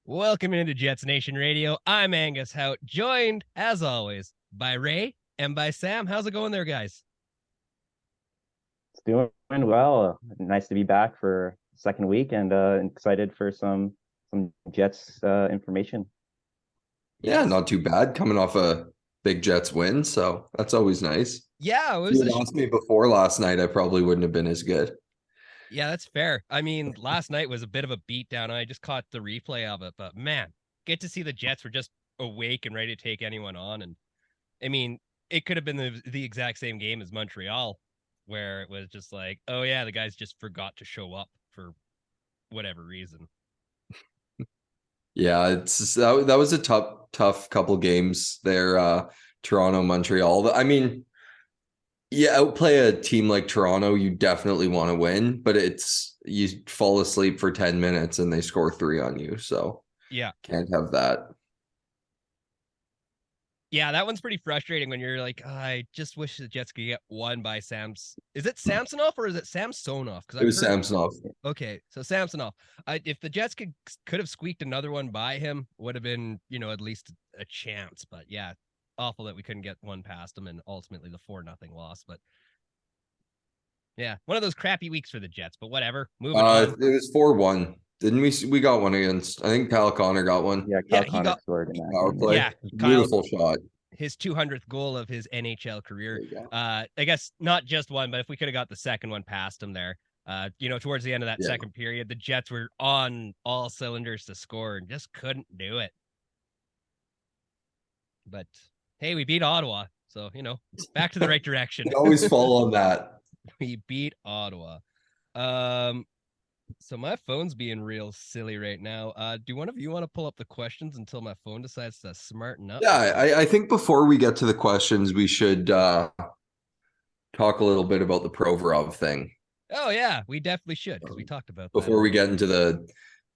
Welcome into Jets Nation Radio. I'm Angus Hout, joined, as always, by Ray and by Sam. How's it going there, guys? It's doing well. Nice to be back for second week and excited for some Jets information. Yeah, not too bad. Coming off a big Jets win, so that's always nice. Yeah, it If was you had asked me before last night, I probably wouldn't have been as good. yeah, that's fair. I mean, last night was a bit of a beatdown. I just caught the replay of it, but man, get to see the Jets were just awake and ready to take anyone on. And I mean, it could have been the exact same game as Montreal, where it was just like, oh yeah, the guys just forgot to show up for whatever reason. Yeah, that was a tough couple games there. Toronto, Montreal. I mean, outplay a team like Toronto, you definitely want to win, but it's you fall asleep for 10 minutes and they score 3 on you, so Yeah. can't have that. Yeah, that one's pretty frustrating when you're like, I just wish the Jets could get one by Sam's. Is it Samsonov or is it Samsonov? Because It was Samsonov. Okay, so Samsonov. If the Jets could have squeaked another one by him, would have been at least a chance. But yeah, awful that we couldn't get one past him, and ultimately the 4-0 loss. But yeah, one of those crappy weeks for the Jets. But whatever, moving on. It was 4-1. Didn't we? We got one against. I think Kyle Connor got one. Yeah, Kyle Connor scored in that Power game. play. Yeah, Beautiful shot. His 200th goal of his NHL career. There you go. I guess not just one, but if we could have got the second one past him there, towards the end of that second period, the Jets were on all cylinders to score and just couldn't do it. But hey, we beat Ottawa, so back to the right direction. Always fall on that. We beat Ottawa. So my phone's being real silly right now. Do one of you want to pull up the questions until my phone decides to smarten up? Yeah, I think before we get to the questions, we should talk a little bit about the Provorov thing. Oh yeah, we definitely should, because we talked about before we get into the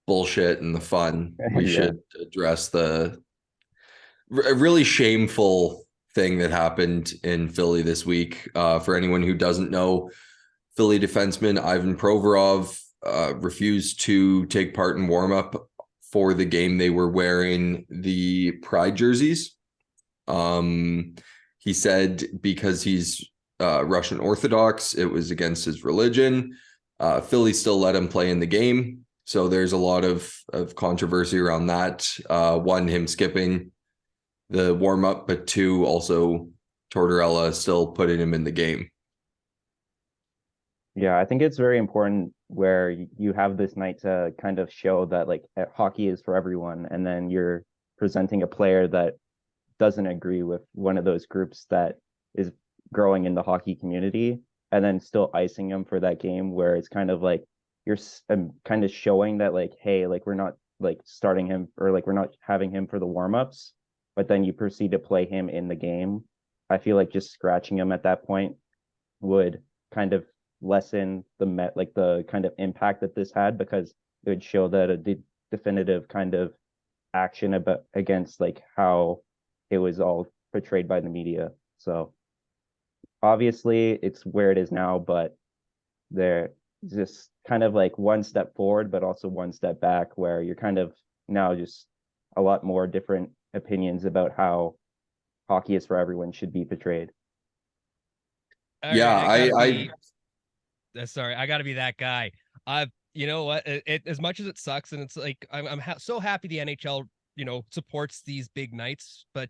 bullshit and the fun. We should address the really shameful thing that happened in Philly this week. For anyone who doesn't know, Philly defenseman Ivan Provorov refused to take part in warm-up for the game. They were wearing the Pride jerseys. He said because he's Russian Orthodox, it was against his religion. Philly still let him play in the game. So there's a lot of controversy around that. One, him skipping the warm-up, but two, also Tortorella still putting him in the game. Yeah, I think it's very important where you have this night to kind of show that like hockey is for everyone, and then you're presenting a player that doesn't agree with one of those groups that is growing in the hockey community, and then still icing him for that game where it's kind of like you're kind of showing that like, hey, like we're not like starting him, or like we're not having him for the warm-ups, but then you proceed to play him in the game. I feel like just scratching him at that point would kind of lessen the kind of impact that this had, because it would show that a definitive kind of action against like how it was all portrayed by the media. So obviously it's where it is now, but they're just kind of like one step forward, but also one step back, where you're kind of now just a lot more different opinions about how hockey is for everyone should be portrayed. Sorry, I got to be that guy. You know what? As much as it sucks, and it's like I'm so happy the NHL supports these big nights, but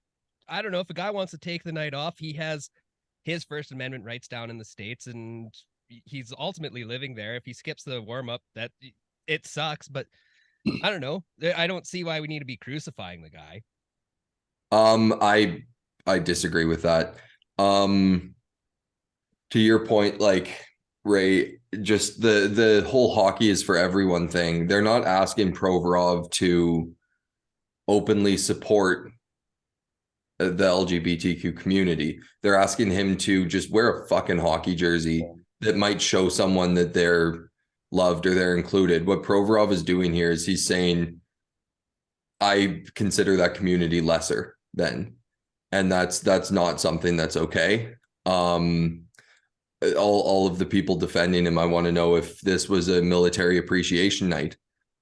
I don't know, if a guy wants to take the night off, he has his First Amendment rights down in the States, and he's ultimately living there. If he skips the warm up, that it sucks, but I don't know. I don't see why we need to be crucifying the guy. I disagree with that. To your point, like Ray, just the whole hockey is for everyone thing. They're not asking Provorov to openly support the LGBTQ community. They're asking him to just wear a fucking hockey jersey that might show someone that they're loved or they're included. What Provorov is doing here is he's saying, I consider that community lesser than, and that's not something that's okay. All of the people defending him, I want to know if this was a military appreciation night.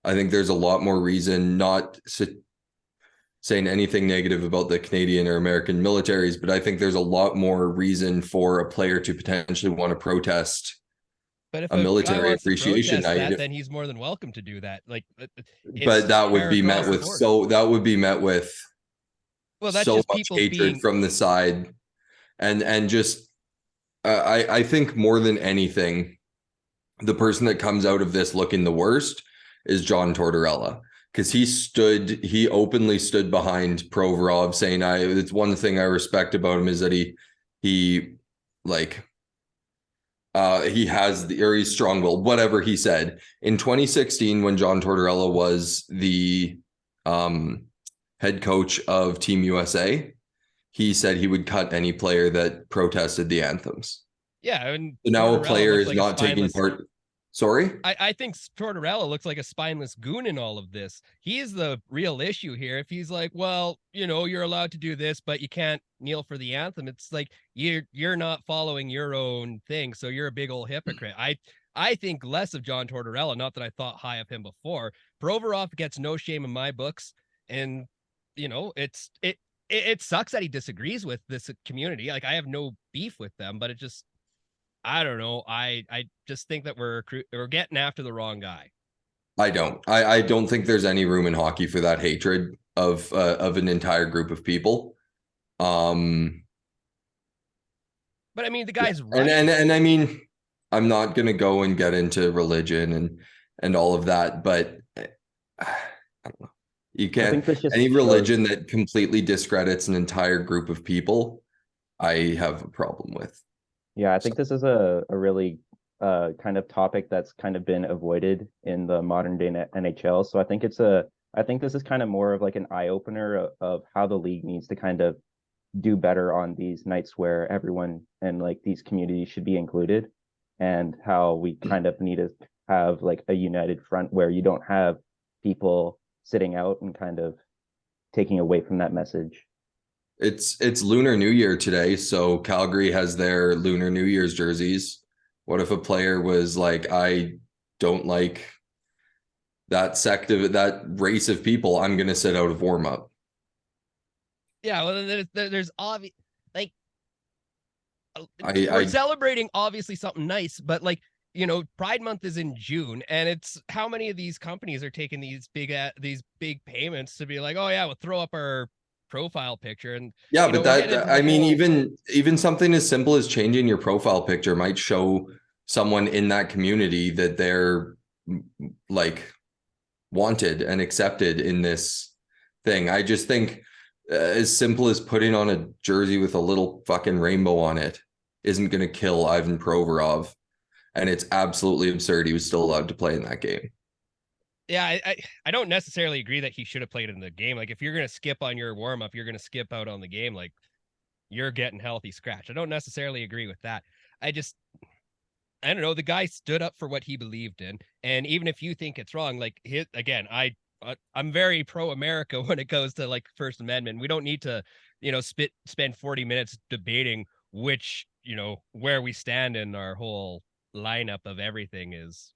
I think there's a lot more reason, not saying anything negative about the Canadian or American militaries, but I think there's a lot more reason for a player to potentially want to protest But if a a guy military wants to appreciation protest that, night. then he's more than welcome to do that. Like, But that would fair be met across the with board. that would be met with Well, that's so just much people hatred being. from the side, and just I think more than anything, the person that comes out of this looking the worst is John Tortorella, because he openly stood behind Provorov, saying it's one thing I respect about him is that he like he's strong-willed, whatever he said. In 2016, when John Tortorella was the head coach of Team USA, he said he would cut any player that protested the anthems. Yeah, and So now a Tortorella player looks is like not taking part. Sorry? I think Tortorella looks like a spineless goon in all of this. He is the real issue here. If he's like, well, you're allowed to do this, but you can't kneel for the anthem. It's like you're not following your own thing, so you're a big old hypocrite. I think less of John Tortorella, not that I thought high of him before. Provorov gets no shame in my books, and it sucks that he disagrees with this community. Like, I have no beef with them, but it just, I don't know. I just think that we're getting after the wrong guy. I don't think there's any room in hockey for that hatred of an entire group of people. But I mean, the guy's right. And I mean, I'm not gonna go and get into religion and all of that, but I don't know. You can't, any religion that completely discredits an entire group of people, I have a problem with. Yeah, I think this is a really kind of topic that's kind of been avoided in the modern day NHL. So I think this is kind of more of like an eye opener of how the league needs to kind of do better on these nights where everyone and like these communities should be included, and how we kind of need to have like a united front where you don't have people sitting out and kind of taking away from that message. It's Lunar New Year today, so Calgary has their Lunar New Year's jerseys. What if a player was like, I don't like that sect of that race of people, I'm going to sit out of warm up? Yeah, well, there's obvious, like, we're celebrating obviously something nice, but like, Pride Month is in June, and it's how many of these companies are taking these big payments to be like, oh yeah, we'll throw up our profile picture. And yeah, but that, I mean, even something as simple as changing your profile picture might show someone in that community that they're like wanted and accepted in this thing. I just think as simple as putting on a jersey with a little fucking rainbow on it isn't going to kill Ivan Provorov. And it's absolutely absurd he was still allowed to play in that game. Yeah, I don't necessarily agree that he should have played in the game. Like, if you're going to skip on your warm-up, you're going to skip out on the game. Like, you're getting healthy scratch. I don't necessarily agree with that. I don't know. The guy stood up for what he believed in. And even if you think it's wrong, like, I'm very pro-America when it goes to like First Amendment. We don't need to, spend 40 minutes debating which, where we stand in our whole lineup of everything is.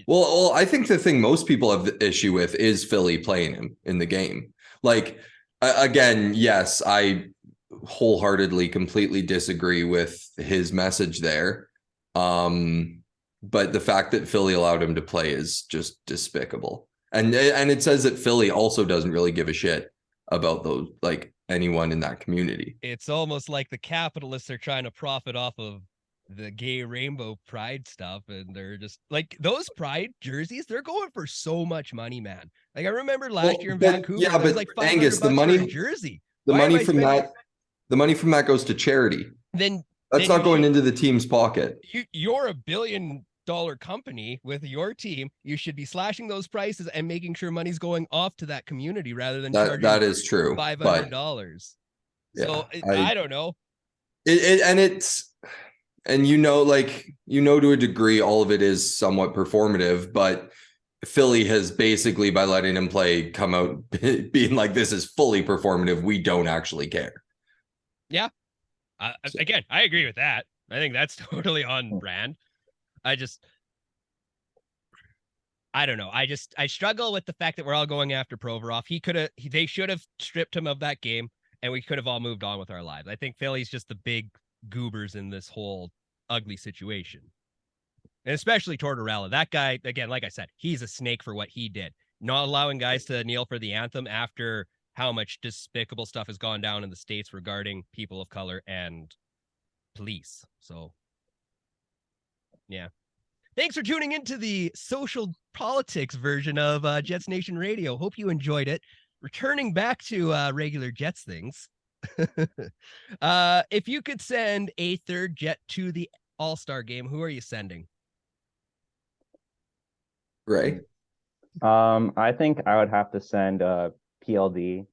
Well, I think the thing most people have the issue with is Philly playing him in the game. Like, again, yes, I wholeheartedly, completely disagree with his message there. But the fact that Philly allowed him to play is just despicable. And it says that Philly also doesn't really give a shit about those, like, anyone in that community. It's almost like the capitalists are trying to profit off of the gay rainbow pride stuff, and they're just like, those pride jerseys, they're going for so much money, man. Like, I remember last year in Vancouver, it was like Angus, the money for a jersey. The money from that goes to charity. Then that's not going into the team's pocket. You're $1 billion company with your team. You should be slashing those prices and making sure money's going off to that community rather than charging that is true $500. So I don't know. And to a degree, all of it is somewhat performative, but Philly has basically, by letting him play, come out being like, this is fully performative. We don't actually care. Yeah. Again, I agree with that. I think that's totally on brand. I don't know. I struggle with the fact that we're all going after Provorov. They should have stripped him of that game, and we could have all moved on with our lives. I think Philly's just the big goobers in this whole ugly situation. And especially Tortorella. That guy, again, like I said, he's a snake for what he did. Not allowing guys to kneel for the anthem after how much despicable stuff has gone down in the States regarding people of color and police. So, yeah. Thanks for tuning into the social politics version of Jets Nation Radio. Hope you enjoyed it. Returning back to regular Jets things. If you could send a third Jet to the All-Star game, who are you sending? Right. I think I would have to send PLD.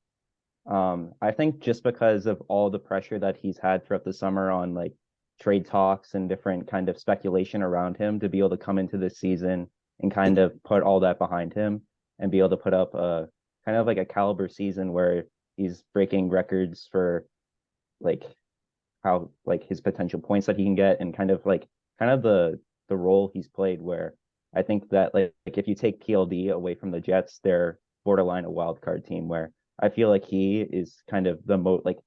I think just because of all the pressure that he's had throughout the summer on like trade talks and different kind of speculation around him, to be able to come into this season and kind of put all that behind him and be able to put up a kind of like a caliber season where he's breaking records for like how like his potential points that he can get, and kind of the role he's played, where I think that like if you take PLD away from the Jets, they're borderline a wild card team, where I feel like he is kind of the most like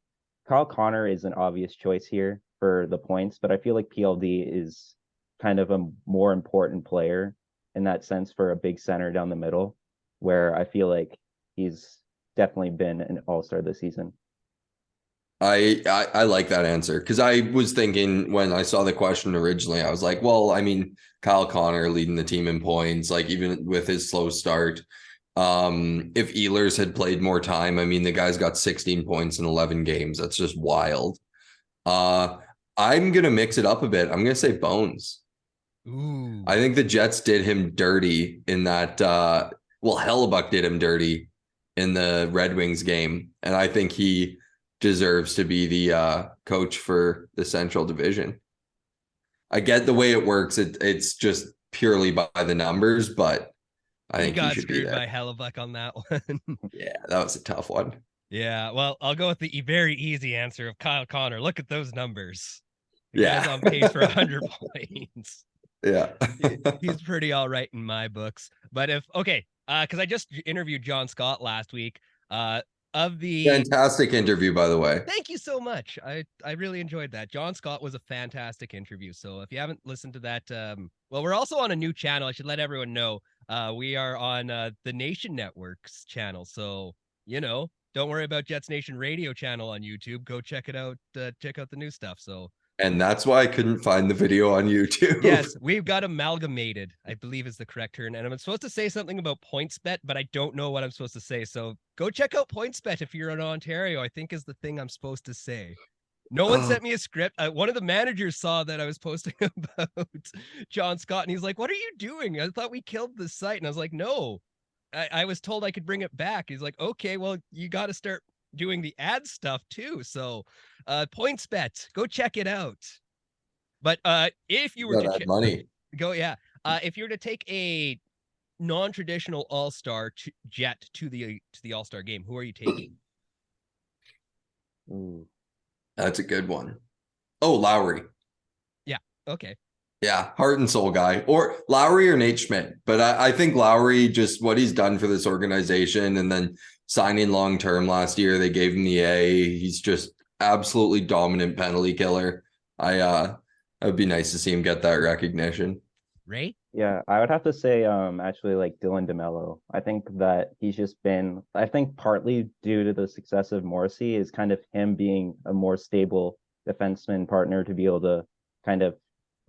Kyle Connor is an obvious choice here for the points, but I feel like PLD is kind of a more important player in that sense for a big center down the middle, where I feel like he's definitely been an all-star this season. I like that answer, because I was thinking when I saw the question originally, I was like, well, I mean, Kyle Connor leading the team in points, like even with his slow start. If Ehlers had played more time, I mean, the guy's got 16 points in 11 games. That's just wild. I'm going to mix it up a bit. I'm going to say Bones. Ooh. I think the Jets did him dirty in that. Hellebuck did him dirty in the Red Wings game. And I think he deserves to be the coach for the Central Division. I get the way it works. It's just purely by the numbers, but I think he should be there. By Hellebuck on that one. Yeah, that was a tough one. Yeah, well, I'll go with the very easy answer of Kyle Connor. Look at those numbers. The Yeah, guy's on pace for 100 points. Yeah, he's pretty all right in my books. But because I just interviewed John Scott last week. Fantastic interview, by the way. Thank you so much. I really enjoyed that. John Scott was a fantastic interview. So if you haven't listened to that, we're also on a new channel. I should let everyone know. We are on the Nation Network's channel. So, don't worry about Jets Nation Radio channel on YouTube. Go check it out. Check out the new stuff. So. And that's why I couldn't find the video on YouTube. Yes, we've got amalgamated, I believe is the correct term. And I'm supposed to say something about PointsBet, but I don't know what I'm supposed to say. So go check out PointsBet if you're in Ontario, I think is the thing I'm supposed to say. No one sent me a script. One of the managers saw that I was posting about John Scott, and he's like, "What are you doing? I thought we killed the site." And I was like, "No, I was told I could bring it back." He's like, "Okay, well, you got to start doing the ad stuff too." So PointsBet, go check it out. But if you were to money, if you were to take a non-traditional all-star Jet to the all-star game, who are you taking? Ooh. That's a good one. Oh, Lowry. Yeah. Okay. Yeah, heart and soul guy, or Lowry or Nate Schmidt. But I think Lowry, just what he's done for this organization, and then signing long-term last year, they gave him the A. He's just absolutely dominant penalty killer. It would be nice to see him get that recognition. Ray? Yeah, I would have to say actually like Dylan DeMello. I think that he's just been, I think partly due to the success of Morrissey is kind of him being a more stable defenseman partner to be able to kind of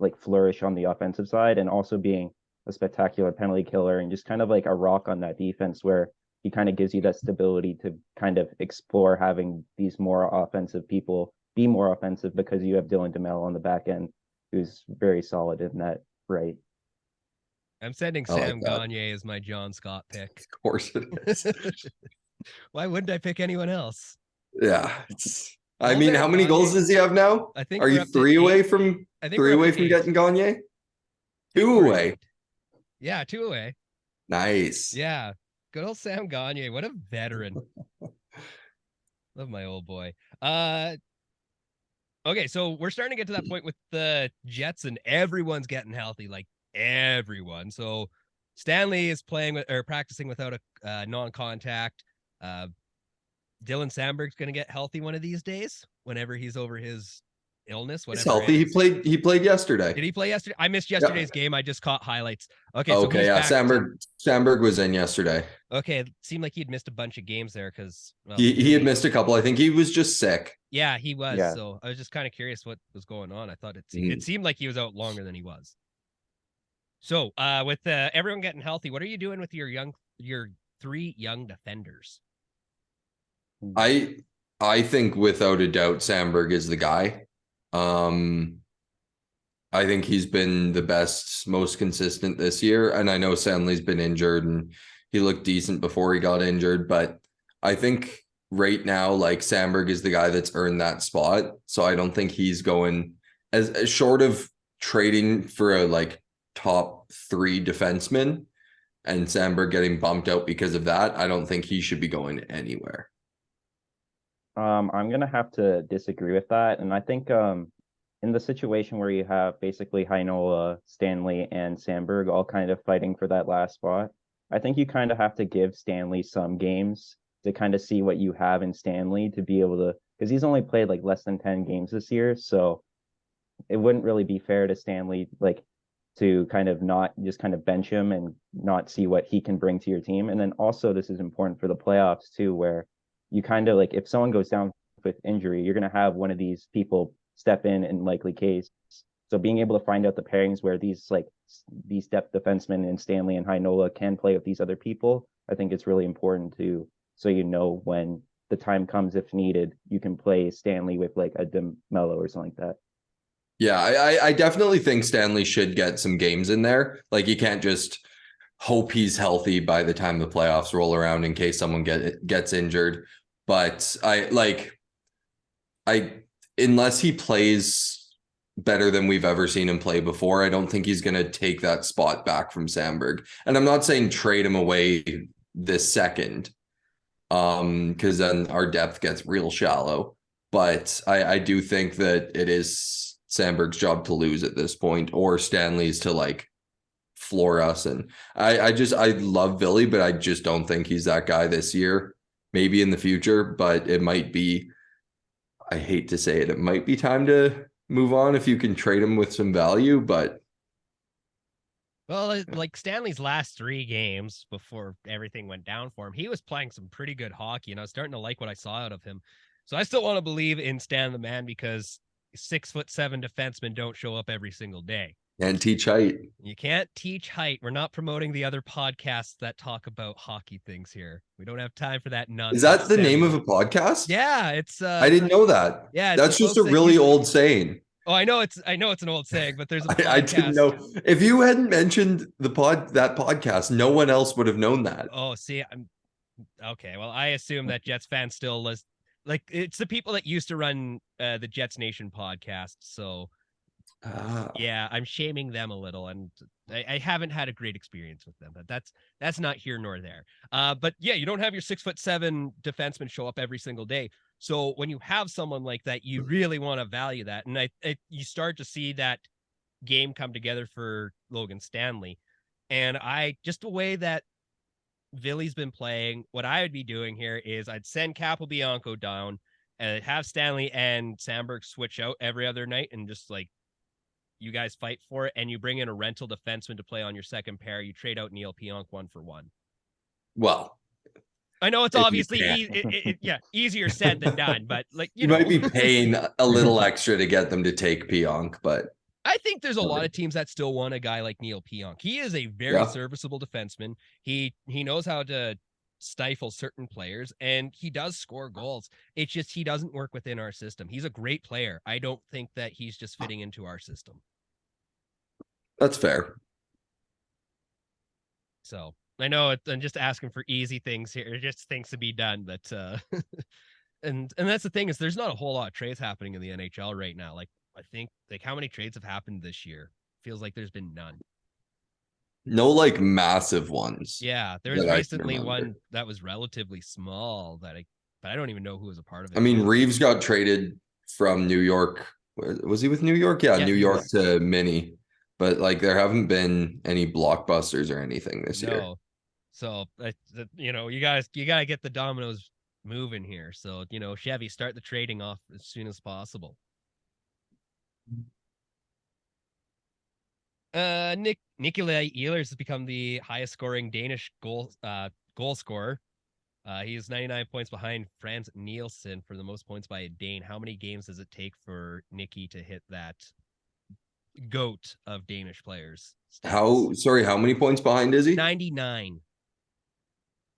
like flourish on the offensive side, and also being a spectacular penalty killer and just kind of like a rock on that defense, where he kind of gives you that stability to kind of explore having these more offensive people be more offensive, because you have Dylan DeMello on the back end who's very solid in that right. I'm sending Sam Gagner as my John Scott pick. Of course it is. Why wouldn't I pick anyone else? Yeah. I mean, how many goals does he have now? I think. Are you three away from getting Gagner? 2 away. Yeah, 2 away. Nice. Yeah. Good old Sam Gagner. What a veteran. Love my old boy. Okay, so we're starting to get to that point with the Jets, and everyone's getting healthy, like everyone. So Stanley is playing with or practicing without a non-contact. Dylan Sandberg's going to get healthy one of these days, whenever he's over his illness. He's Whatever. healthy. He played yesterday. Did he play yesterday? I missed yesterday's game. I just caught highlights. Okay. So Okay. Yeah. Sandberg was in yesterday. Okay. It seemed like he'd missed a bunch of games there because he had missed a couple. I think he was just sick. Yeah, he was. Yeah. So I was just kind of curious what was going on. I thought it seemed like he was out longer than he was. So with everyone getting healthy, what are you doing with your 3 young defenders? I think without a doubt Sandberg is the guy. I think he's been the best, most consistent this year. And I know Stanley's been injured and he looked decent before he got injured, but I think right now, like, Sandberg is the guy that's earned that spot. So I don't think he's going as short of trading for a like top 3 defenseman and Sandberg getting bumped out because of that. I don't think he should be going anywhere. I'm gonna have to disagree with that, and I think in the situation where you have basically Heinola, Stanley, and Sandberg all kind of fighting for that last spot, I think you kind of have to give Stanley some games to kind of see what you have in Stanley to be able to, because he's only played like less than 10 games this year, so it wouldn't really be fair to Stanley like to kind of not just kind of bench him and not see what he can bring to your team. And then also this is important for the playoffs too, where you kind of like, if someone goes down with injury, you're going to have one of these people step in likely case. So being able to find out the pairings where these depth defensemen and Stanley and Heinola can play with these other people, I think it's really important to, so you know when the time comes, if needed, you can play Stanley with like a DeMello or something like that. Yeah, I definitely think Stanley should get some games in there. Like, you can't just hope he's healthy by the time the playoffs roll around in case someone gets injured. But unless he plays better than we've ever seen him play before, I don't think he's going to take that spot back from Sandberg. And I'm not saying trade him away this second, because then our depth gets real shallow. But I do think that it is Sandberg's job to lose at this point, or Stanley's to like floor us. And I love Billy, but I just don't think he's that guy this year. Maybe in the future, but it might be, I hate to say it might be time to move on if you can trade him with some value, but. Well, like Stanley's last 3 games before everything went down for him, he was playing some pretty good hockey, and I was starting to like what I saw out of him. So I still want to believe in Stan the man, because 6'7" defensemen don't show up every single day. Can't teach height. You can't teach height. We're not promoting the other podcasts that talk about hockey things here. We don't have time for that nonsense. Is that the name of a podcast? Yeah, it's I didn't know that. Yeah, that's just a really old saying. Oh, I know it's an old saying, but there's a podcast. I didn't know. If you hadn't mentioned that podcast, no one else would have known that. Oh, see, okay. Well, I assume that Jets fans still list, like, it's the people that used to run the Jets Nation podcast. So yeah, I'm shaming them a little, and I haven't had a great experience with them, but that's not here nor there. But yeah, you don't have your 6'7" defenseman show up every single day. So when you have someone like that, you really want to value that. And you start to see that game come together for Logan Stanley. And just the way that Villy's been playing, what I would be doing here is I'd send Capobianco down and have Stanley and Sandberg switch out every other night, and just like, you guys fight for it, and you bring in a rental defenseman to play on your second pair. You trade out Neil Pionk 1-for-1. Well, I know it's obviously easier said than done, but like, you might be paying a little extra to get them to take Pionk, but I think there's a lot of teams that still want a guy like Neil Pionk. He is a very serviceable defenseman. He knows how to stifle certain players, and he does score goals. It's just he doesn't work within our system. He's a great player. I don't think that he's just fitting into our system. That's fair. So I know I'm just asking for easy things here, just things to be done, but and that's the thing, is there's not a whole lot of trades happening in the NHL right now. Like, I think, like, how many trades have happened this year? Feels like there's been none. No, like, massive ones. Yeah, there was recently one that was relatively small but I don't even know who was a part of it. I mean, Reeves got traded from New York. Was he with New York? Yeah, New York to Minnie. but like there haven't been any blockbusters or anything this year. No. So, you guys, you got to get the dominoes moving here. So, Chevy, start the trading off as soon as possible. Nikolaj Ehlers has become the highest scoring Danish goal scorer. He is 99 points behind Frans Nielsen for the most points by a Dane. How many games does it take for Nicky to hit that GOAT of Danish players? How many points behind is he? 99.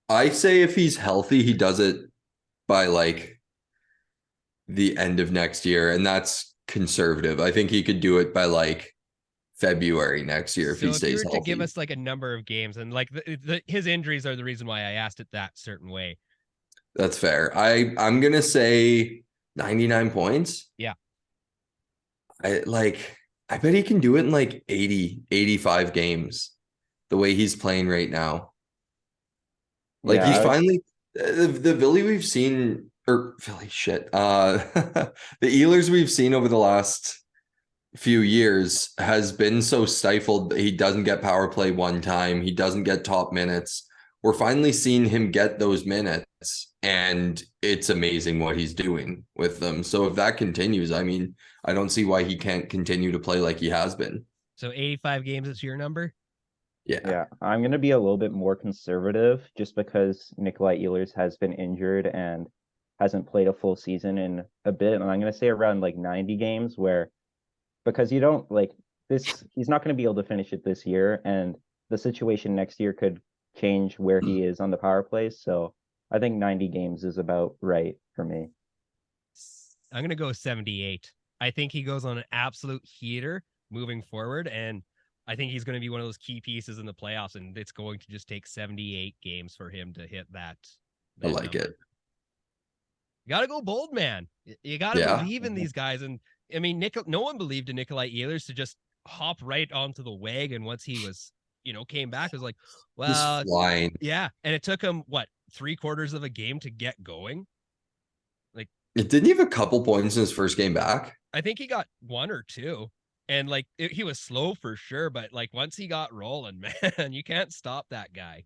I say if he's healthy, he does it by like the end of next year, and that's conservative. I think he could do it by like February next year if he stays healthy. To give us like a number of games, and like his injuries are the reason why I asked it that certain way. That's fair. I'm gonna say 99 points. Yeah. I bet he can do it in like 85 games the way he's playing right now. Like he's finally the Philly we've seen, or Philly shit. The Ehlers we've seen over the last few years has been so stifled that he doesn't get power play one time. He doesn't get top minutes. We're finally seeing him get those minutes, and it's amazing what he's doing with them. So if that continues, I mean, I don't see why he can't continue to play like he has been. So 85 games is your number? Yeah, I'm going to be a little bit more conservative just because Nikolaj Ehlers has been injured and hasn't played a full season in a bit. And I'm going to say around like 90 games because you don't like this, he's not going to be able to finish it this year. And the situation next year could change where he is on the power play. So I think 90 games is about right for me. I'm going to go 78. I think he goes on an absolute heater moving forward. And I think he's going to be one of those key pieces in the playoffs, and it's going to just take 78 games for him to hit that I like number. it. You got to go bold, man. You got to believe in these guys. And I mean, no one believed in Nikolaj Ehlers to just hop right onto the wagon once he was, came back. It was like, well, he's flying. Yeah. And it took him, 3/4 of a game to get going? Like, it didn't have a couple points in his first game back. I think he got 1 or 2. And like he was slow for sure, but like once he got rolling, man, you can't stop that guy.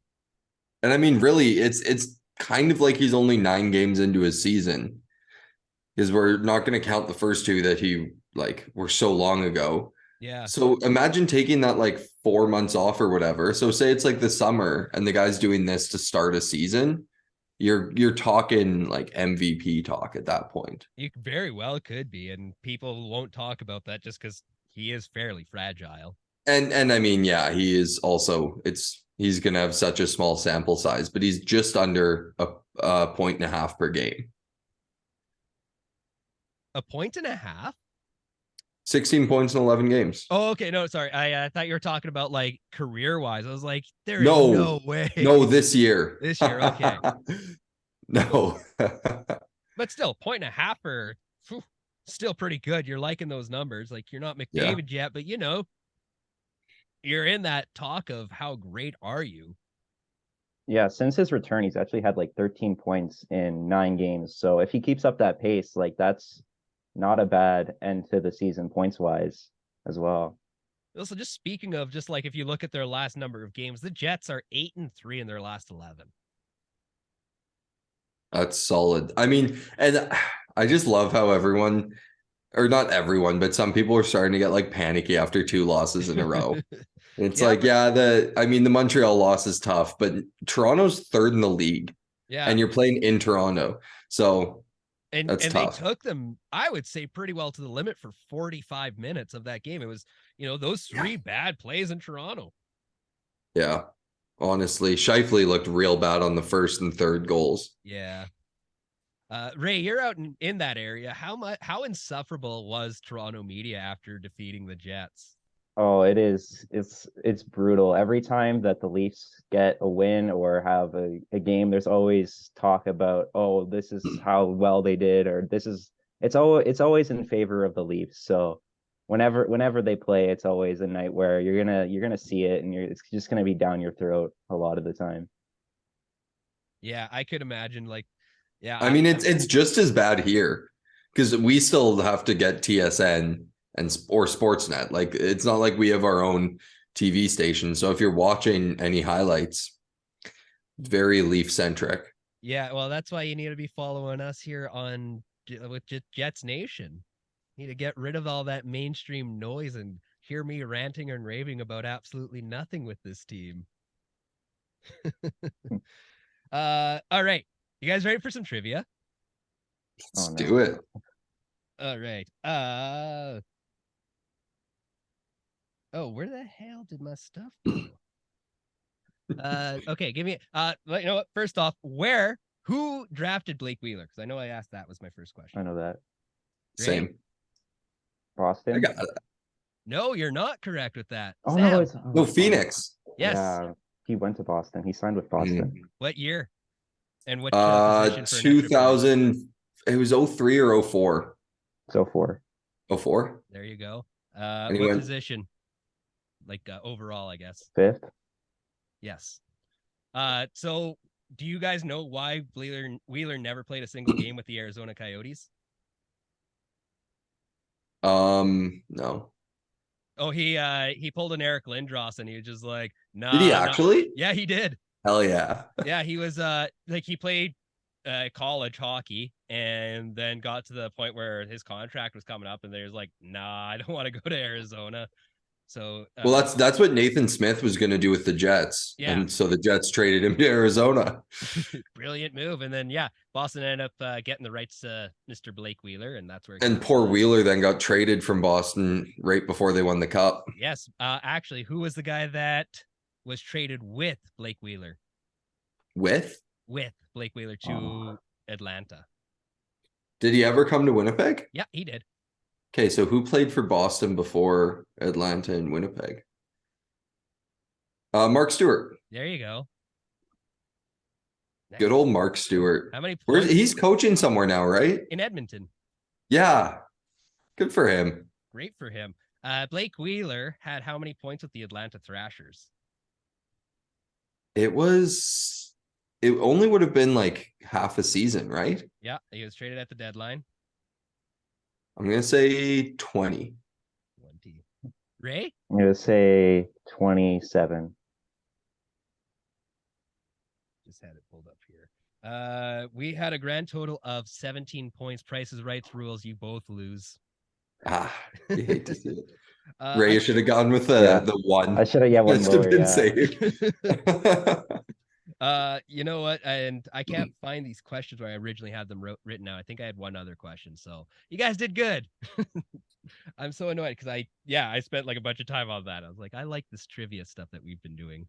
And I mean, really, it's kind of like he's only 9 games into his season, because we're not going to count the first 2 that he were so long ago. Yeah. So imagine taking that like 4 months off or whatever. So say it's like the summer and the guy's doing this to start a season. You're talking like MVP talk at that point. You very well could be, and people won't talk about that just because he is fairly fragile. And I mean, yeah, he is also, he's going to have such a small sample size, but he's just under a 1.5 per game. 1.5? 16 points in 11 games. Oh, okay. No, sorry. I thought you were talking about like career wise. I was like, there is no way. No, this year. This year. Okay. No. But still, 1.5 or still pretty good. You're liking those numbers. Like you're not McDavid yet, but you're in that talk of how great are you? Yeah, since his return, he's actually had like 13 points in 9 games. So if he keeps up that pace, like that's not a bad end to the season points wise as well. Also, just speaking of just like if you look at their last number of games, the Jets are 8-3 in their last 11. That's solid. I mean, and I just love how everyone, or not everyone, but some people are starting to get like panicky after 2 losses in a row. It's the Montreal loss is tough, but Toronto's 3rd in the league. Yeah. And you're playing in Toronto. So that's tough. They took them, I would say, pretty well to the limit for 45 minutes of that game. It was, those 3 bad plays in Toronto. Yeah. Honestly, Scheifele looked real bad on the 1st and 3rd goals. Yeah. Ray, you're out in that area. How insufferable was Toronto media after defeating the Jets? Oh, it is. It's brutal. Every time that the Leafs get a win or have a game, there's always talk about, oh, this is how well they did, or it's always in favor of the Leafs. So whenever they play, it's always a night where you're gonna see it, and it's just gonna be down your throat a lot of the time. Yeah, I could imagine. I mean, it's just as bad here because we still have to get TSN or Sportsnet. Like, it's not like we have our own TV station. So if you're watching any highlights, very Leaf centric. Yeah, well, that's why you need to be following us here on with Jets Nation. You need to get rid of all that mainstream noise and hear me ranting and raving about absolutely nothing with this team. All right. You guys ready for some trivia? Let's do it. All right. Oh, where the hell did my stuff go? Okay, give me you know what? First off, who drafted Blake Wheeler? Because I know I asked that was my first question. I know that. Same. Boston. I got it. No, you're not correct with that. Oh Sam. no, it's Phoenix. Yes. Yeah, he went to Boston. He signed with Boston. What year? And what position for 2000. It was 03 or 04. So 4. 04. There you go. Anyone? What position? Like overall, I guess. 5th. Yes. So do you guys know why Wheeler never played a single game with the Arizona Coyotes? No. Oh, he pulled an Eric Lindros and he was just like, nah. Did he actually? Yeah, he did. Hell yeah. Yeah, he was like he played college hockey and then got to the point where his contract was coming up and there's like, nah, I don't want to go to Arizona. So well, that's what Nathan Smith was going to do with the Jets. Yeah. And so the Jets traded him to Arizona. Brilliant move. And then, yeah, Boston ended up getting the rights to Mr. Blake Wheeler. And that's where. And poor Wheeler then got traded from Boston right before they won the cup. Yes. Actually, who was the guy that was traded with Blake Wheeler? With Blake Wheeler to Atlanta. Did he ever come to Winnipeg? Yeah, he did. Okay, so who played for Boston before Atlanta and Winnipeg? Mark Stewart. There you go. Nice. Good old Mark Stewart. How many points? He's coaching somewhere now, right? In Edmonton. Yeah. Good for him. Great for him. Blake Wheeler had how many points with the Atlanta Thrashers? It only would have been like half a season, right? Yeah, he was traded at the deadline. I'm going to say 20. 20. Ray? I'm going to say 27. Just had it pulled up here. We had a grand total of 17 points. Price is Right's rules. You both lose. You hate to see it. Ray, you should have gone with the one. I should have, one lower, been safe. You know what? And I can't find these questions where I originally had them written out. I think I had one other question. So you guys did good. I'm so annoyed because I spent like a bunch of time on that. I was like, I like this trivia stuff that we've been doing.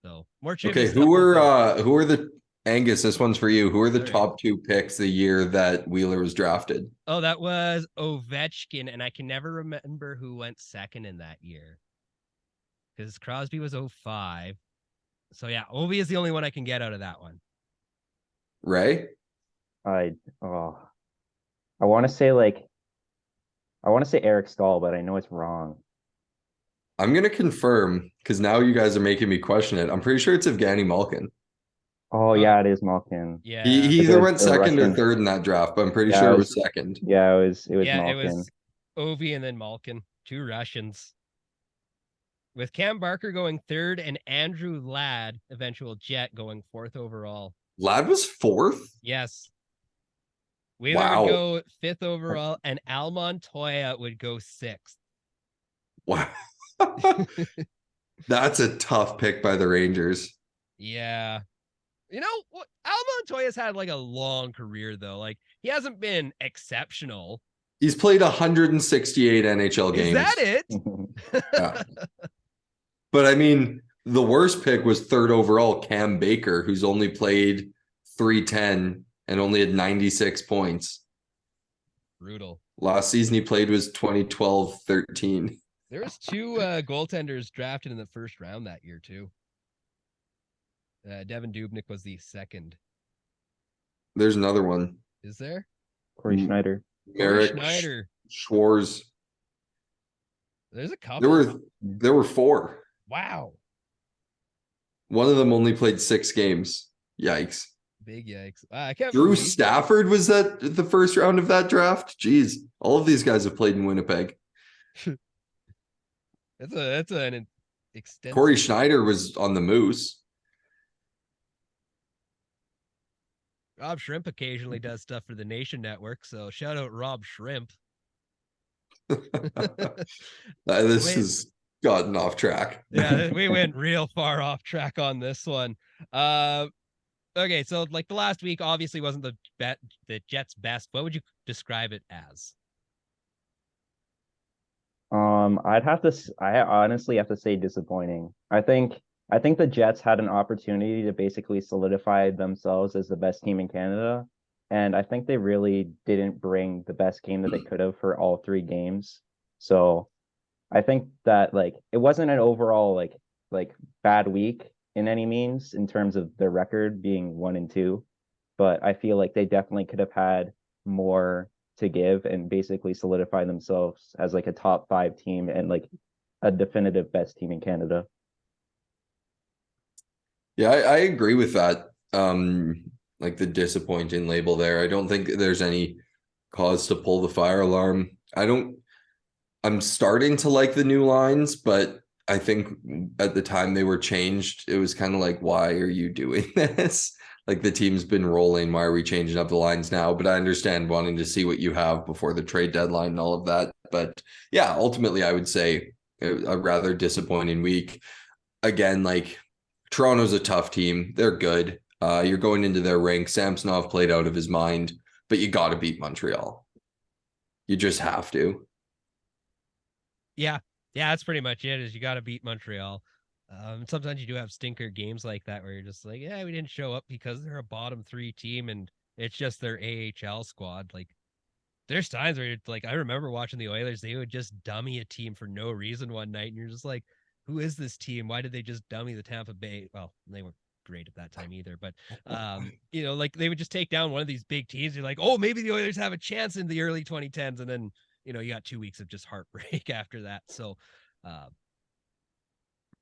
So more trivia. Okay, who are the Angus? This one's for you. Who are the top 2 picks the year that Wheeler was drafted? Oh, that was Ovechkin, and I can never remember who went second in that year because Crosby was 05. So yeah, Ovi is the only one I can get out of that one. Ray? I want to say Eric Stahl, but I know it's wrong. I'm going to confirm because now you guys are making me question it. I'm pretty sure it's Evgeny Malkin. Oh, yeah, it is Malkin. Yeah. He either went second or third in that draft, but I'm pretty sure it was second. Yeah, it was Malkin. It was Ovi and then Malkin, 2 Russians. With Cam Barker going 3rd and Andrew Ladd, eventual Jet, going 4th overall. Ladd was 4th? Yes. Wheeler would go 5th overall, and Al Montoya would go 6th. Wow. That's a tough pick by the Rangers. Yeah. You know, Al Montoya's had like a long career, though. Like, he hasn't been exceptional. He's played 168 NHL games. Is that it? Yeah. But I mean, the worst pick was 3rd overall, Cam Baker, who's only played 310 and only had 96 points. Brutal. Last season he played was 2012-13. There was 2 goaltenders drafted in the 1st round that year, too. Devin Dubnyk was the 2nd. There's another one. Is there? Corey Schneider. Eric Schneider. Schwarz. There's a couple. There were 4. Wow. One of them only played 6 games. Yikes. Big yikes. I can't Drew Stafford was that the 1st round of that draft? Jeez. All of these guys have played in Winnipeg. That's an extensive. Corey Schneider was on the Moose. Rob Shrimp occasionally does stuff for the Nation Network, so shout out Rob Shrimp. This has gotten off track. Yeah, we went real far off track on this one. Okay, so like the last week obviously wasn't the Jets' best. What would you describe it as? I honestly have to say disappointing. I think the Jets had an opportunity to basically solidify themselves as the best team in Canada, and I think they really didn't bring the best game that they could have for all three games. So I think that like it wasn't an overall like bad week in any means in terms of their record being 1-2, but I feel like they definitely could have had more to give and basically solidify themselves as like a top 5 team and like a definitive best team in Canada. Yeah, I agree with that. Like the disappointing label there. I don't think there's any cause to pull the fire alarm. I'm starting to like the new lines, but I think at the time they were changed, it was kind of like, why are you doing this? Like the team's been rolling. Why are we changing up the lines now? But I understand wanting to see what you have before the trade deadline and all of that. But yeah, ultimately, I would say a rather disappointing week. Again, like Toronto's a tough team. They're good. You're going into their rink. Samsonov played out of his mind, but you got to beat Montreal. You just have to. Yeah, that's pretty much it. Is you got to beat Montreal. Sometimes you do have stinker games like that where you're just like, yeah, we didn't show up because they're a bottom 3 team and it's just their AHL squad. Like, there's times where you're like, I remember watching the Oilers, they would just dummy a team for no reason one night, and you're just like, who is this team? Why did they just dummy the Tampa Bay? Well, they weren't great at that time either, but like they would just take down one of these big teams. You're like, oh, maybe the Oilers have a chance in the early 2010s, and then you got 2 weeks of just heartbreak after that. So,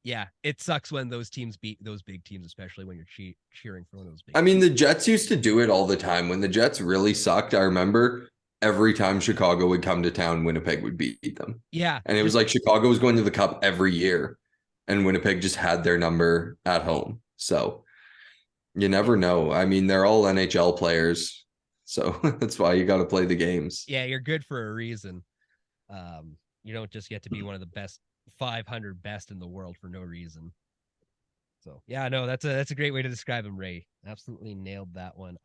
yeah, it sucks when those teams beat those big teams, especially when you're cheering for one of those big. I mean, the Jets used to do it all the time. When the Jets really sucked, I remember every time Chicago would come to town, Winnipeg would beat them. Yeah. And it was like Chicago was going to the Cup every year, and Winnipeg just had their number at home. So you never know. I mean, they're all NHL players. So that's why you got to play the games. Yeah, you're good for a reason. You don't just get to be one of the best 500 best in the world for no reason. So yeah, no, that's a great way to describe him, Ray. Absolutely nailed that one.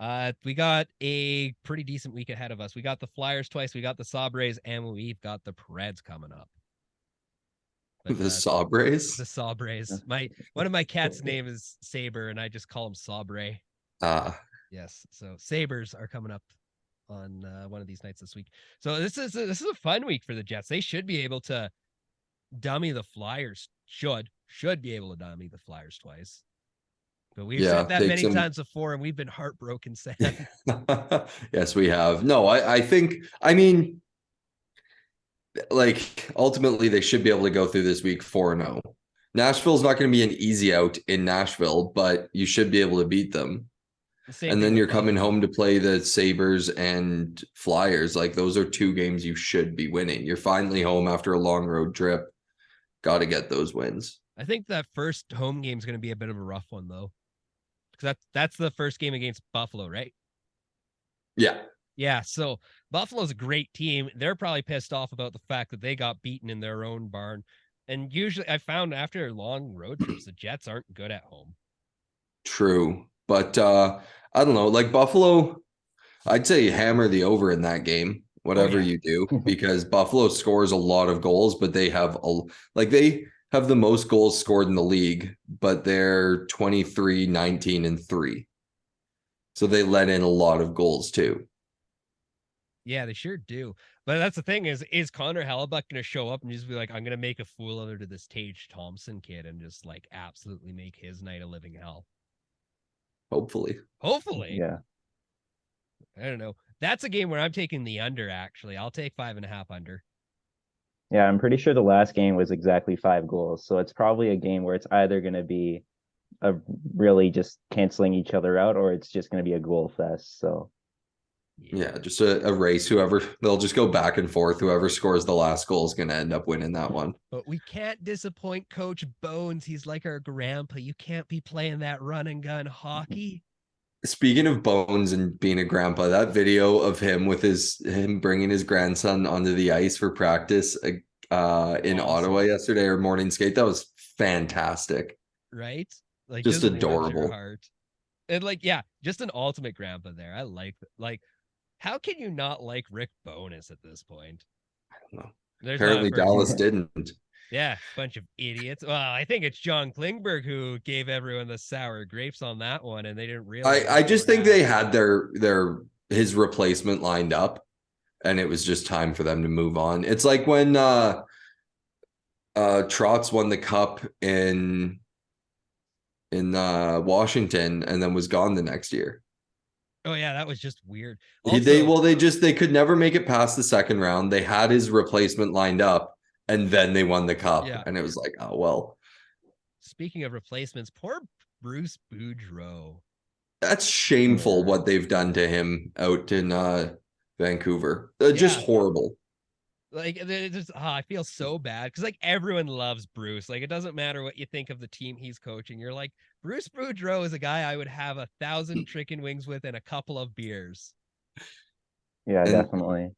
We got a pretty decent week ahead of us. We got the Flyers twice, we got the Sabres, and we've got the Preds coming up. But, the Sabres? The Sabres. One of my cats' name is Saber, and I just call him Sabre. Yes. So Sabres are coming up on one of these nights this week. So this is a fun week for the Jets. They should be able to dummy the Flyers. Should be able to dummy the Flyers twice. But we've said that many times before, and we've been heartbroken, Sam. Yes, we have. No, I think, I mean, like, ultimately, they should be able to go through this week 4-0. Nashville's not going to be an easy out in Nashville, but you should be able to beat them. And then you're coming home to play the Sabres and Flyers. Like, those are 2 games you should be winning. You're finally home after a long road trip. Got to get those wins. I think that first home game is going to be a bit of a rough one, though. Because that's the first game against Buffalo, right? Yeah. Yeah, so Buffalo's a great team. They're probably pissed off about the fact that they got beaten in their own barn. And usually I found after long road trips, the Jets aren't good at home. True. But I don't know, like Buffalo, I'd say hammer the over in that game, whatever you do, because Buffalo scores a lot of goals, but they have they have the most goals scored in the league, but they're 23, 19, and 3. So they let in a lot of goals too. Yeah, they sure do. But that's the thing is Connor Hellebuck going to show up and just be like, I'm going to make a fool of her to this Tage Thompson kid and just like absolutely make his night a living hell? Hopefully. Yeah. I don't know. That's a game where I'm taking the under, actually. I'll take 5.5 under. Yeah, I'm pretty sure the last game was exactly 5 goals. So it's probably a game where it's either going to be a really just canceling each other out or it's just going to be a goal fest. So Yeah, just a race. They'll just go back and forth. Whoever scores the last goal is going to end up winning that one. But we can't disappoint Coach Bones. He's like our grandpa. You can't be playing that run and gun hockey. Speaking of Bones and being a grandpa, that video of him with him bringing his grandson onto the ice for practice in Ottawa yesterday, or morning skate, that was fantastic. Right? Like just adorable. And like, yeah, just an ultimate grandpa there. I like that. Like, how can you not like Rick Bowness at this point? I don't know. Apparently Dallas didn't. Yeah, bunch of idiots. Well, I think it's John Klingberg who gave everyone the sour grapes on that one, and they didn't realize. I just think they had his replacement lined up, and it was just time for them to move on. It's like when Trotz won the cup in Washington and then was gone the next year. Oh yeah, that was just weird. Also, they could never make it past the second round. They had his replacement lined up, and then they won the cup. Yeah. And it was like, oh well. Speaking of replacements, poor Bruce Boudreau. That's shameful what they've done to him out in Vancouver. Just horrible. Like, I feel so bad because like everyone loves Bruce. Like, it doesn't matter what you think of the team he's coaching. You're like, Bruce Boudreau is a guy I would have 1,000 chicken wings with and a couple of beers. Yeah, definitely.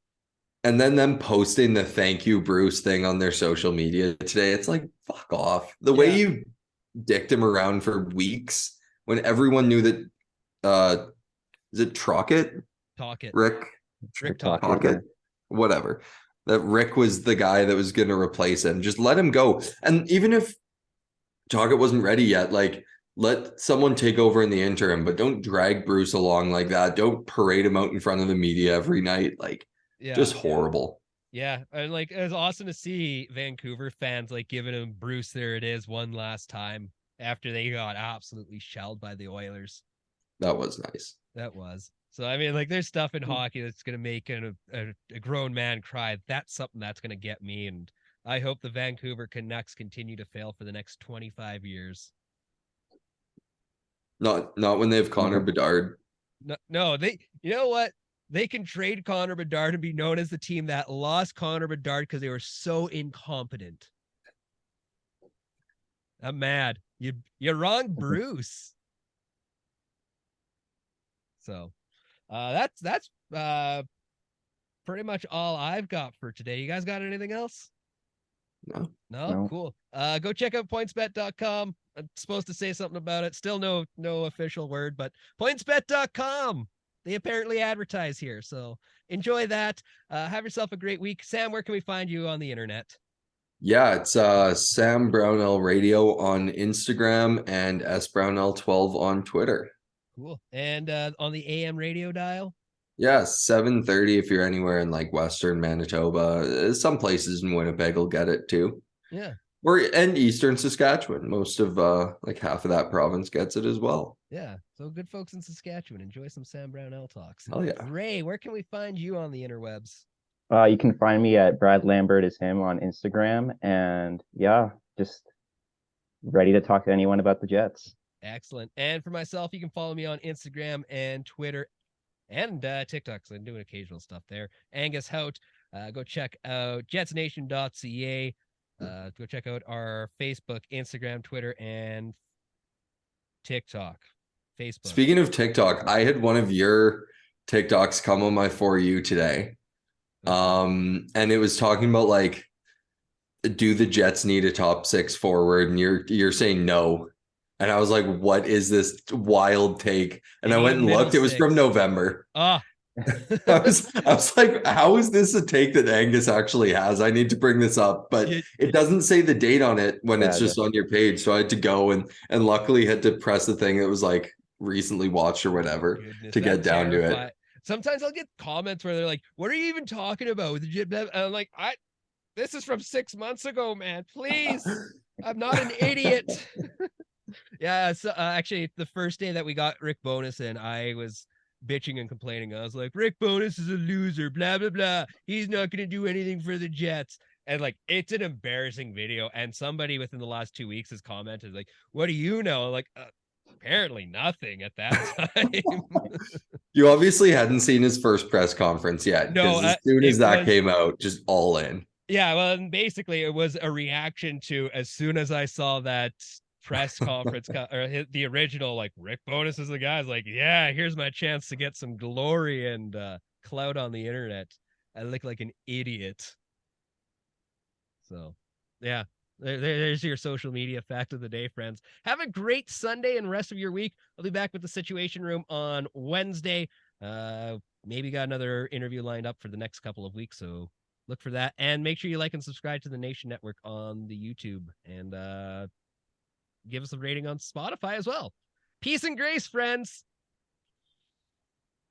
And then them posting the thank you Bruce thing on their social media today. It's like, fuck off. The way you dicked him around for weeks when everyone knew that is it Tocchet? Rick Tocchet. Whatever. That Rick was the guy that was going to replace him. Just let him go. And even if Tocchet wasn't ready yet, like, let someone take over in the interim, but don't drag Bruce along like that. Don't parade him out in front of the media every night. Like, just horrible. Yeah. And like, it was awesome to see Vancouver fans like giving him Bruce, there it is, one last time after they got absolutely shelled by the Oilers. That was nice. That was. So, I mean, like, there's stuff in hockey that's going to make a grown man cry. That's something that's going to get me. And I hope the Vancouver Canucks continue to fail for the next 25 years. Not when they have Connor Bedard. No, you know what? They can trade Connor Bedard and be known as the team that lost Connor Bedard because they were so incompetent. I'm mad. You're wrong, Bruce. So that's pretty much all I've got for today. You guys got anything else? No? Cool. Go check out pointsbet.com. I'm supposed to say something about it. Still no official word, but pointsbet.com. They apparently advertise here. So enjoy that. Have yourself a great week. Sam, where can we find you on the internet? Yeah, it's Sam Brownell Radio on Instagram and SBrownell12 on Twitter. Cool. And on the AM radio dial? Yeah, 7:30 if you're anywhere in like Western Manitoba. Some places in Winnipeg will get it too. Yeah. And Eastern Saskatchewan. Most of like half of that province gets it as well. Yeah. So good folks in Saskatchewan. Enjoy some Sam Brownell talks. Hell yeah. Ray, where can we find you on the interwebs? You can find me at Brad Lambert is him on Instagram. And yeah, just ready to talk to anyone about the Jets. Excellent. And for myself, you can follow me on Instagram and Twitter and TikTok, because I'm doing occasional stuff there. Angus Hout. Go check out Jetsnation.ca. Go check out our Facebook, Instagram, Twitter, and TikTok. Facebook. Speaking of TikTok, I had one of your TikToks come on my For You today. And it was talking about like, do the Jets need a top 6 forward? And you're saying no. And I was like, what is this wild take? And I went and looked. It was from November. I was like, how is this a take that Angus actually has? I need to bring this up, but it doesn't say the date on it when it's just on your page. So I had to go and luckily had to press the thing that was like recently watched or whatever to get down to it. Sometimes I'll get comments where they're like, what are you even talking about? And I'm like, this is from 6 months ago, man. Please. I'm not an idiot. Yeah. So actually the first day that we got Rick Bowness in, I was bitching and complaining. I was like, Rick Bowness is a loser, blah, blah, blah. He's not going to do anything for the Jets. And like, it's an embarrassing video. And somebody within the last 2 weeks has commented like, what do you know? Like, apparently nothing at that time. You obviously hadn't seen his first press conference yet, No, because as soon as it that was came out, just all in. yeah. Well, and basically, it was a reaction to as soon as I saw that press conference or the original, like Rick Bowness is the guy's like, yeah, here's my chance to get some glory and clout on the internet. I look like an idiot. So, yeah, there's your social media fact of the day, friends. Have a great Sunday and rest of your week. I'll be back with the Situation Room on Wednesday. Maybe got another interview lined up for the next couple of weeks, so look for that. And make sure you like and subscribe to the Nation Network on the YouTube, and give us a rating on Spotify as well. Peace and grace, friends.